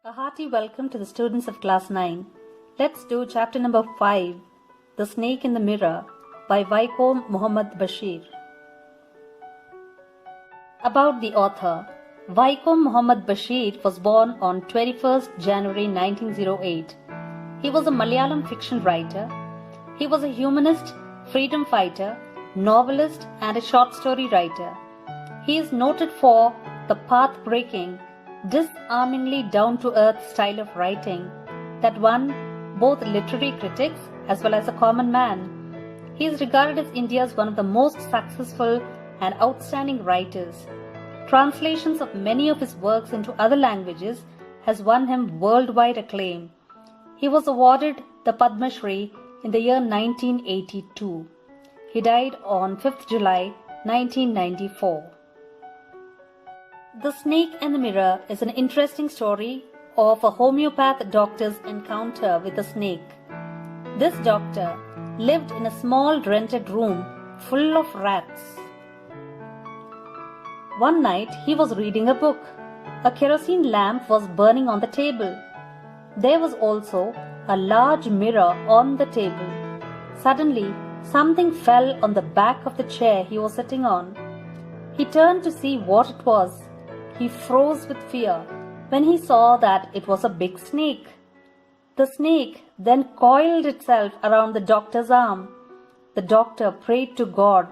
A hearty welcome to the students of class 9. Let's do chapter number 5, The Snake in the Mirror by Vaikom Muhammad Bashir. About the author, Vaikom Muhammad Bashir was born on 21st January 1908. He was a Malayalam fiction writer. He was a humanist, freedom fighter, novelist and a short story writer. He is noted for the path-breaking, disarmingly down-to-earth style of writing that won both literary critics as well as a common man. He is regarded as India's one of the most successful and outstanding writers. Translations of many of his works into other languages has won him worldwide acclaim. He was awarded the Padma Shri in the year 1982. He died on 5th July 1994. The Snake and the Mirror is an interesting story of a homeopath doctor's encounter with a snake. This doctor lived in a small rented room full of rats. One night he was reading a book. A kerosene lamp was burning on the table. There was also a large mirror on the table. Suddenly, something fell on the back of the chair he was sitting on. He turned to see what it was. He froze with fear when he saw that it was a big snake. The snake then coiled itself around the doctor's arm. The doctor prayed to God.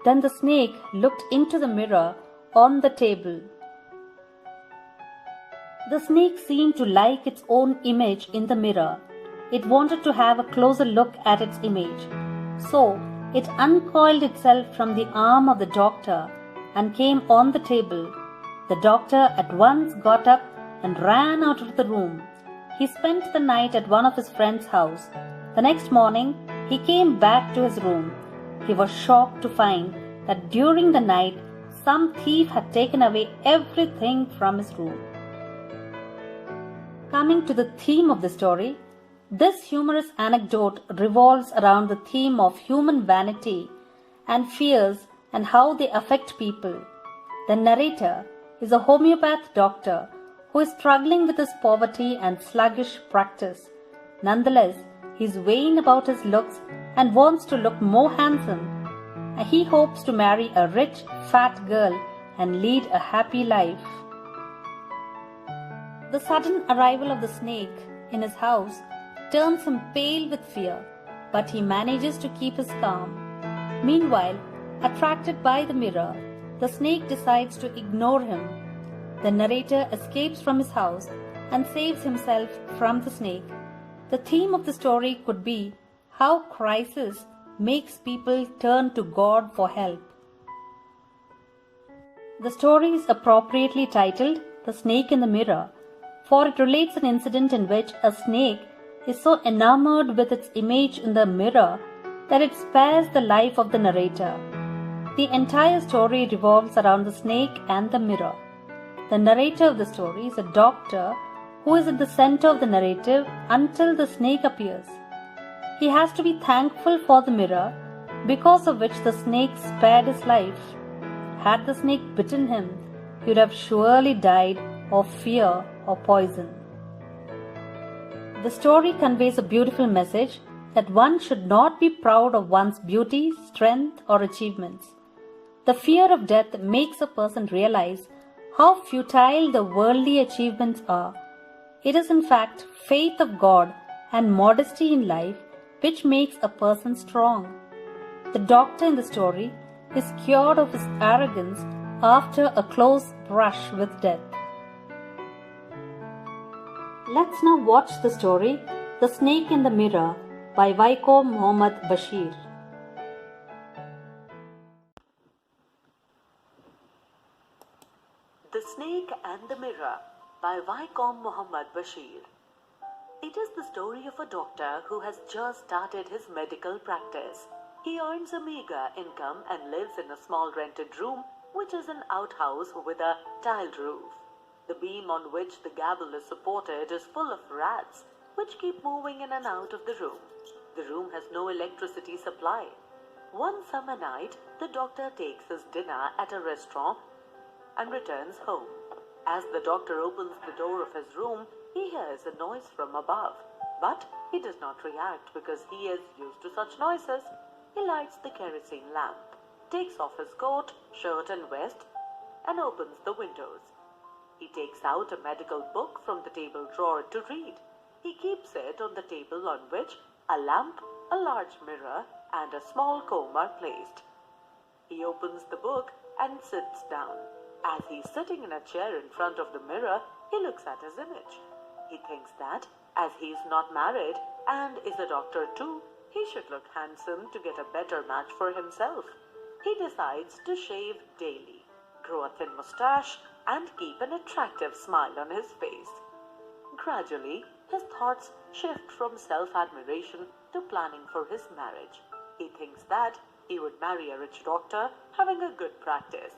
Then the snake looked into the mirror on the table. The snake seemed to like its own image in the mirror. It wanted to have a closer look at its image. So it uncoiled itself from the arm of the doctor and came on the table. The doctor at once got up and ran out of the room. He spent the night at one of his friend's house. The next morning, he came back to his room. He was shocked to find that during the night, some thief had taken away everything from his room. Coming to the theme of the story, this humorous anecdote revolves around the theme of human vanity and fears and how they affect people. The narrator is a homeopath doctor who is struggling with his poverty and sluggish practice. Nonetheless, he is vain about his looks and wants to look more handsome. He hopes to marry a rich, fat girl and lead a happy life. The sudden arrival of the snake in his house turns him pale with fear, but he manages to keep his calm. Meanwhile, attracted by the mirror, the snake decides to ignore him. The narrator escapes from his house and saves himself from the snake. The theme of the story could be how crisis makes people turn to God for help. The story is appropriately titled The Snake in the Mirror, for it relates an incident in which a snake is so enamored with its image in the mirror that it spares the life of the narrator. The entire story revolves around the snake and the mirror. The narrator of the story is a doctor who is at the center of the narrative until the snake appears. He has to be thankful for the mirror, because of which the snake spared his life. Had the snake bitten him, he would have surely died of fear or poison. The story conveys a beautiful message that one should not be proud of one's beauty, strength, or achievements. The fear of death makes a person realize how futile the worldly achievements are. It is in fact faith of God and modesty in life which makes a person strong. The doctor in the story is cured of his arrogance after a close brush with death. Let's now watch the story The Snake in the Mirror by Vaikom Muhammad Bashir. The Snake and the Mirror by Vaikom Muhammad Bashir. It is the story of a doctor who has just started his medical practice. He earns a meager income and lives in a small rented room, which is an outhouse with a tiled roof. The beam on which the gable is supported is full of rats, which keep moving in and out of the room. The room has no electricity supply. One summer night, the doctor takes his dinner at a restaurant and returns home. As the doctor opens the door of his room, he hears a noise from above. But he does not react because he is used to such noises. He lights the kerosene lamp, takes off his coat, shirt and vest, and opens the windows. He takes out a medical book from the table drawer to read. He keeps it on the table on which a lamp, a large mirror, and a small comb are placed. He opens the book and sits down. As he's sitting in a chair in front of the mirror, he looks at his image. He thinks that, as he's not married and is a doctor too, he should look handsome to get a better match for himself. He decides to shave daily, grow a thin mustache, and keep an attractive smile on his face. Gradually, his thoughts shift from self-admiration to planning for his marriage. He thinks that he would marry a rich doctor having a good practice.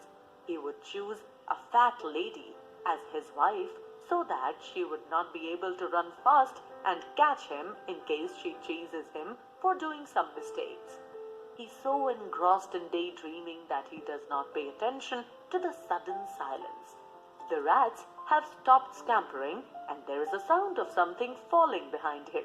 He would choose a fat lady as his wife so that she would not be able to run fast and catch him in case she chases him for doing some mistakes. He's so engrossed in daydreaming that he does not pay attention to the sudden silence. The rats have stopped scampering and there is a sound of something falling behind him.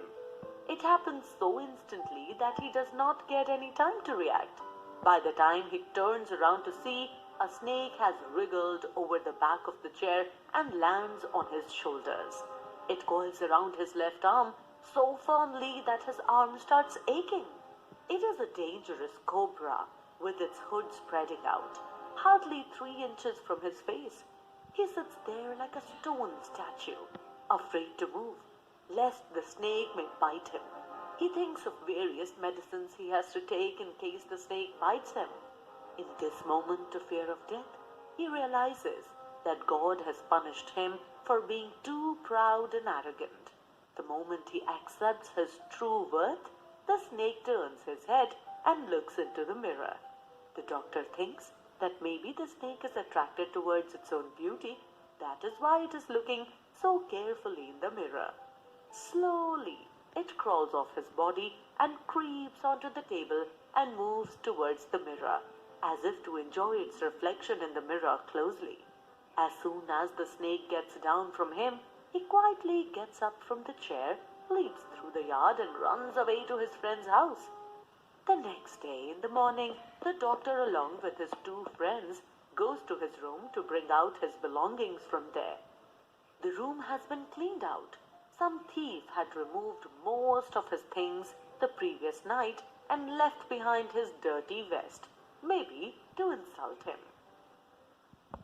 It happens so instantly that he does not get any time to react. By the time he turns around to see, a snake has wriggled over the back of the chair and lands on his shoulders. It coils around his left arm so firmly that his arm starts aching. It is a dangerous cobra with its hood spreading out, hardly 3 inches from his face. He sits there like a stone statue, afraid to move, lest the snake may bite him. He thinks of various medicines he has to take in case the snake bites him. In this moment of fear of death, he realizes that God has punished him for being too proud and arrogant. The moment he accepts his true worth, the snake turns his head and looks into the mirror. The doctor thinks that maybe the snake is attracted towards its own beauty. That is why it is looking so carefully in the mirror. Slowly, it crawls off his body and creeps onto the table and moves towards the mirror, as if to enjoy its reflection in the mirror closely. As soon as the snake gets down from him, he quietly gets up from the chair, leaps through the yard and runs away to his friend's house. The next day in the morning, the doctor along with his 2 friends goes to his room to bring out his belongings from there. The room has been cleaned out. Some thief had removed most of his things the previous night and left behind his dirty vest, maybe to insult him.